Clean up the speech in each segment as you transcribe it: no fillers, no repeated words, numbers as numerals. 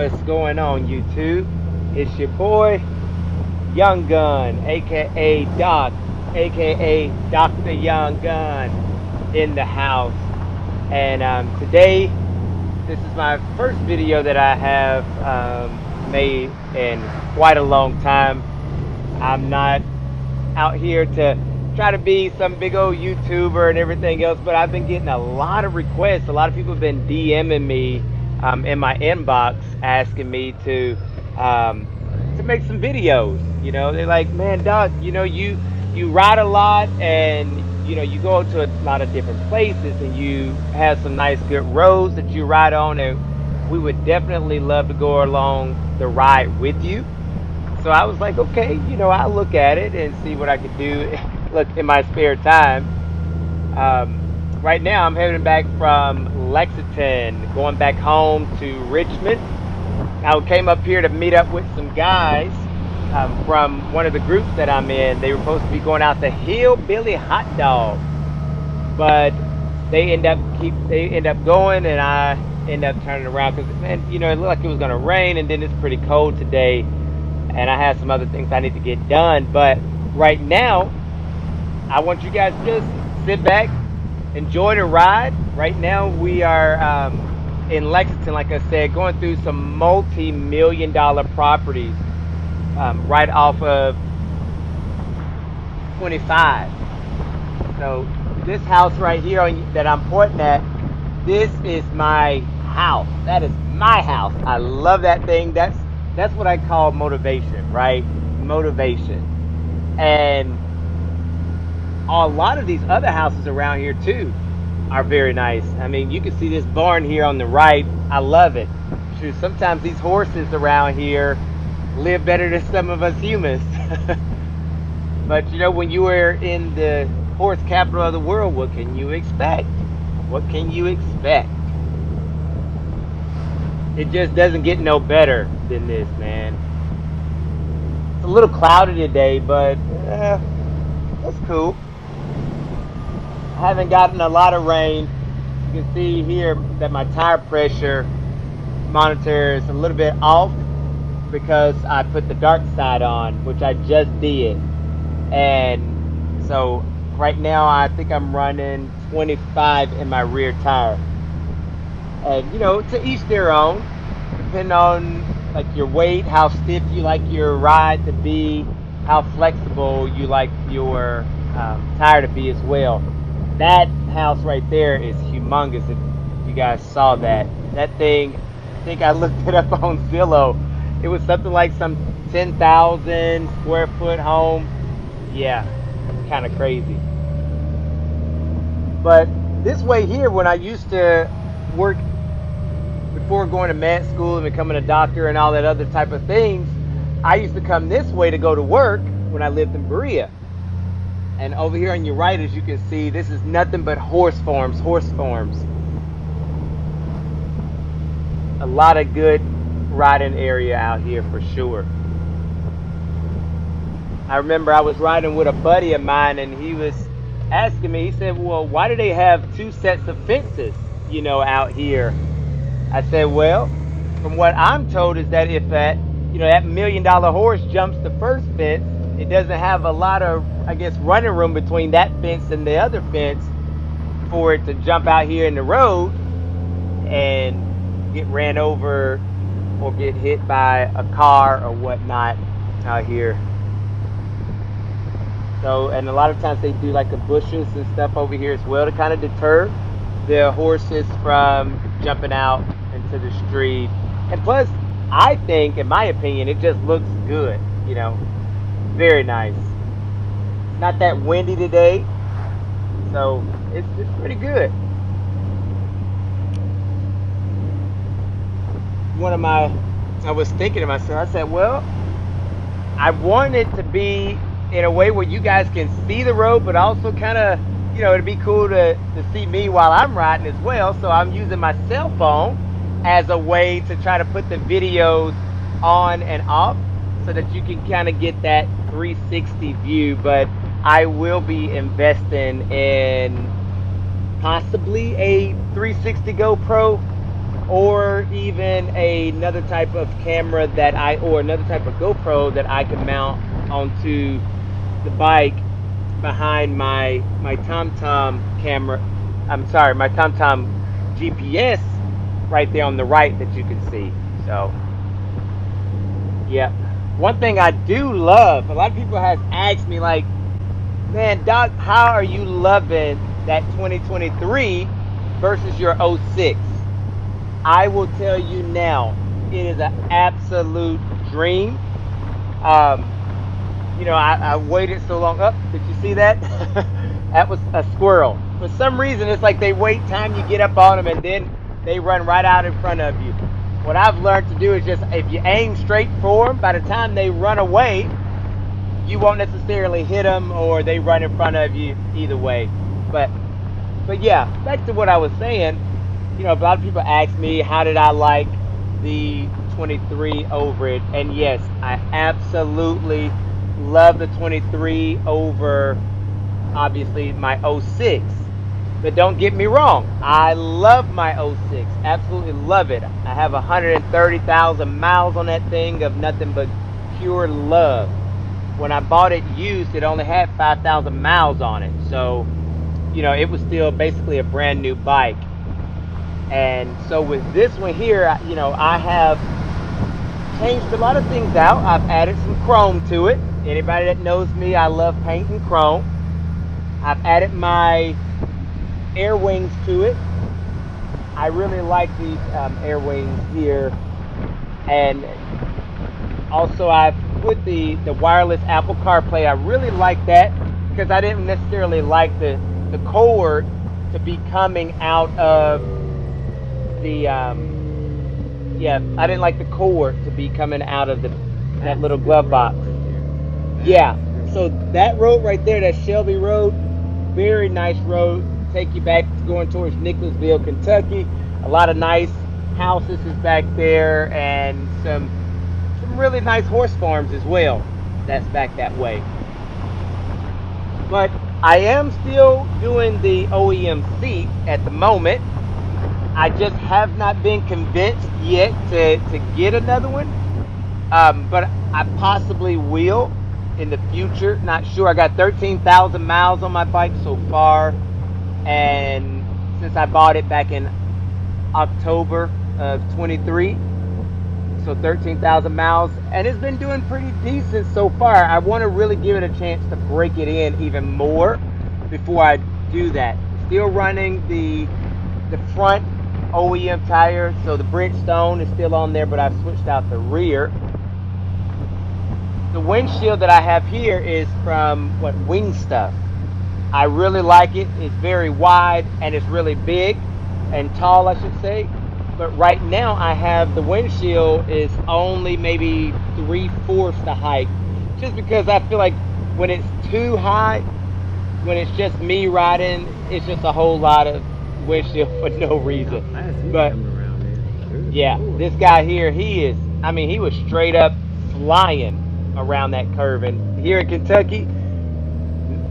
What's going on, YouTube? It's your boy, Young Gun, aka Doc, aka Dr. Young Gun, in the house. And today, this is my first video that I have made in quite a long time. I'm not out here to try to be some big old YouTuber and everything else, but I've been getting a lot of requests. A lot of people have been DMing me in my inbox asking me to make some videos. You know, they're like, man, Doc, you know, you ride a lot, and you know, you go to a lot of different places, and you have some nice good roads that you ride on, and we would definitely love to go along the ride with you. So I was like, okay, you know, I'll look at it and see what I could do. Look, in my spare time. Right now, I'm heading back from Lexington, going back home to Richmond. I came up here to meet up with some guys from one of the groups that I'm in. They were supposed to be going out to Hillbilly Hot Dog, but they end up going, and I end up turning around because, man, you know, it looked like it was going to rain, and then it's pretty cold today, and I have some other things I need to get done. But right now, I want you guys to just sit back, enjoy the ride. Right now, we are in Lexington, like I said, going through some multi-million-dollar properties right off of 25. So this house right here that I'm pointing at, this is my house. That is my house. I love that thing. That's what I call motivation, right? Motivation. And a lot of these other houses around here too are very nice. I mean, you can see this barn here on the right. I love it. Shoot, sometimes these horses around here live better than some of us humans. But you know, when you are in the horse capital of the world, what can you expect? What can you expect? It just doesn't get no better than this, man. It's a little cloudy today, but that's cool. Haven't gotten a lot of rain. You can see here that my tire pressure monitor is a little bit off because I put the dark side on, which I just did. And so right now I think I'm running 25 in my rear tire. And you know, to each their own, depending on like your weight, how stiff you like your ride to be, how flexible you like your tire to be as well. That house right there is humongous. If you guys saw that thing, I think I looked it up on Zillow. It was something like some 10,000 square foot home. Yeah, kind of crazy. But this way here, when I used to work before going to med school and becoming a doctor and all that other type of things, I used to come this way to go to work when I lived in Berea. And over here on your right, as you can see, this is nothing but horse farms. A lot of good riding area out here for sure. I remember I was riding with a buddy of mine, and he was asking me, he said, well, why do they have two sets of fences, you know, out here? I said, well, from what I'm told is that if that $1 million horse jumps the first fence, it doesn't have a lot of, I guess, running room between that fence and the other fence for it to jump out here in the road and get ran over or get hit by a car or whatnot out here. So, and a lot of times they do like the bushes and stuff over here as well to kind of deter the horses from jumping out into the street. And plus, I think, in my opinion, it just looks good, you know. Very nice. Not that windy today, so it's pretty good. I was thinking to myself, I said, well, I want it to be in a way where you guys can see the road, but also kind of, you know, it'd be cool to see me while I'm riding as well. So I'm using my cell phone as a way to try to put the videos on and off so that you can kind of get that 360 view. But I will be investing in possibly a 360 GoPro, or or even another type of camera or another type of GoPro that I can mount onto the bike behind my TomTom camera. I'm sorry, my TomTom GPS right there on the right that you can see. So, yeah. One thing I do love, a lot of people have asked me like, man, Doc, how are you loving that 2023 versus your '06? I will tell you now, it is an absolute dream. I waited so long. Up, did you see that? That was a squirrel. For some reason, it's like they wait time you get up on them and then they run right out in front of you. What I've learned to do is just, if you aim straight for them, by the time they run away, you won't necessarily hit them or they run in front of you either way. But yeah, back to what I was saying. A lot of people ask me, how did I like the 23 over it? And yes, I absolutely love the 23 over, obviously, my '06. But don't get me wrong, I love my '06. Absolutely love it. I have 130,000 miles on that thing of nothing but pure love. When I bought it used, it only had 5,000 miles on it. So, it was still basically a brand new bike. And so with this one here, I have changed a lot of things out. I've added some chrome to it. Anybody that knows me, I love painting chrome. I've added my air wings to it. I really like these air wings here. And also I've put the wireless Apple CarPlay. I really like that because I didn't necessarily like the cord to be coming out of I didn't like the cord to be coming out of that little glove box. Yeah, so that road right there, that Shelby Road, very nice road. Take you back going towards Nicholasville, Kentucky. A lot of nice houses is back there, and some really nice horse farms as well. That's back that way. But I am still doing the OEM seat at the moment. I just have not been convinced yet to get another one, but I possibly will in the future. Not sure. I got 13,000 miles on my bike so far, and since I bought it back in October of 23, so 13,000 miles, and it's been doing pretty decent so far. I want to really give it a chance to break it in even more before I do that. Still running the front OEM tire, so the Bridgestone is still on there, but I've switched out the rear. The windshield that I have here is from Wing Stuff. I really like it. It's very wide and it's really big and tall, I should say. But right now I have the windshield is only maybe 3/4 the height, just because I feel like when it's too high, when it's just me riding, it's just a whole lot of windshield for no reason. But yeah, this guy here, he was straight up flying around that curve. And here in Kentucky,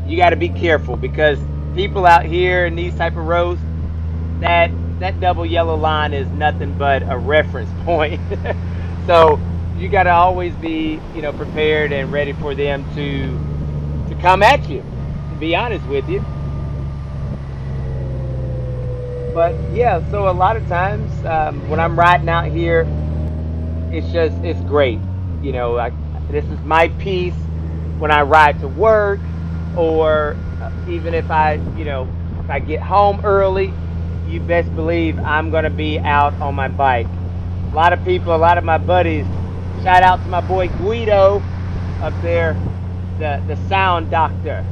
you got to be careful because people out here in these type of roads, that double yellow line is nothing but a reference point. So you got to always be prepared and ready for them to come at you, to be honest with you. But yeah, so a lot of times when I'm riding out here, it's great. This is my piece when I ride to work, or even if I get home early, you best believe I'm gonna be out on my bike. A lot of people, a lot of my buddies, shout out to my boy Guido up there, the sound doctor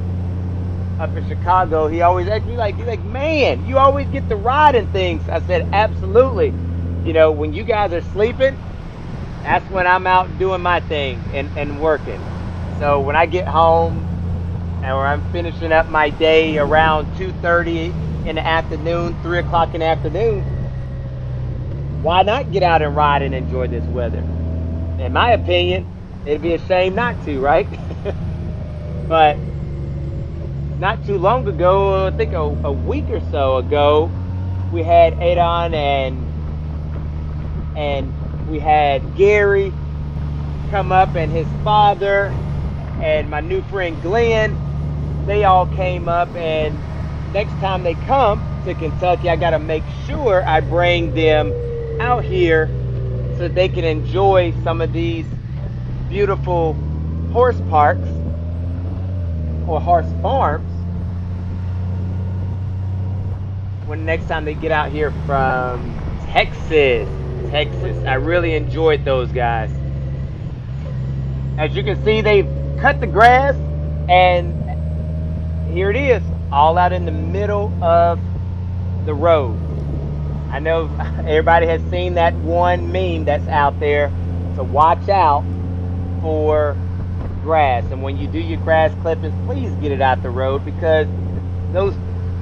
up in Chicago. He always asked me he's like, man, you always get to ride and things. I said, absolutely. When you guys are sleeping, that's when I'm out doing my thing and working. So when I get home and where I'm finishing up my day around 2:30 in the afternoon, 3 o'clock in the afternoon, why not get out and ride and enjoy this weather? In my opinion, it'd be a shame not to, right? But not too long ago, I think a week or so ago, we had Adon and and we had Gary come up and his father and my new friend Glenn. They all came up, and next time they come to Kentucky, I got to make sure I bring them out here so they can enjoy some of these beautiful horse parks or horse farms when next time they get out here from Texas. I really enjoyed those guys. As you can see, they've cut the grass, and here it is, all out in the middle of the road. I know everybody has seen that one meme that's out there, to watch out for grass. And when you do your grass clippings, please get it out the road, because those,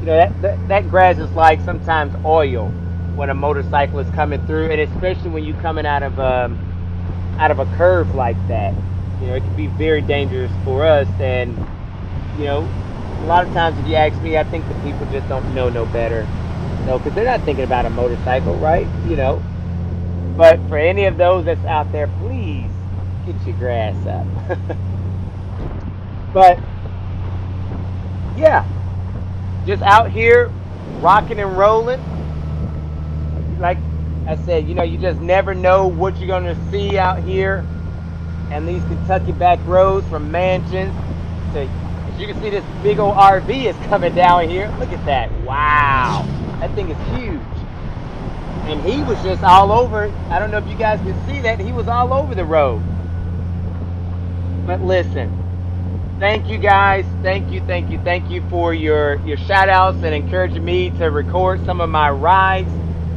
that grass is like sometimes oil when a motorcycle is coming through, and especially when you're coming out of a curve like that. It can be very dangerous for us. And a lot of times, if you ask me, I think the people just don't know no better. Because they're not thinking about a motorcycle, right? But for any of those that's out there, please get your grass up. But yeah, just out here rocking and rolling. Like I said, you just never know what you're going to see out here. And these Kentucky back roads, from mansions to, as you can see, this big old RV is coming down here. Look at that. Wow. That thing is huge. And he was just all over. I don't know if you guys can see that. He was all over the road. But listen, thank you guys. Thank you for your shout outs and encouraging me to record some of my rides.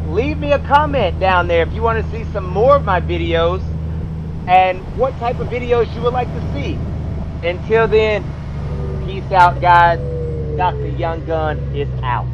Leave me a comment down there if you want to see some more of my videos and what type of videos you would like to see. Until then, peace out, guys. Dr. Young Gun is out.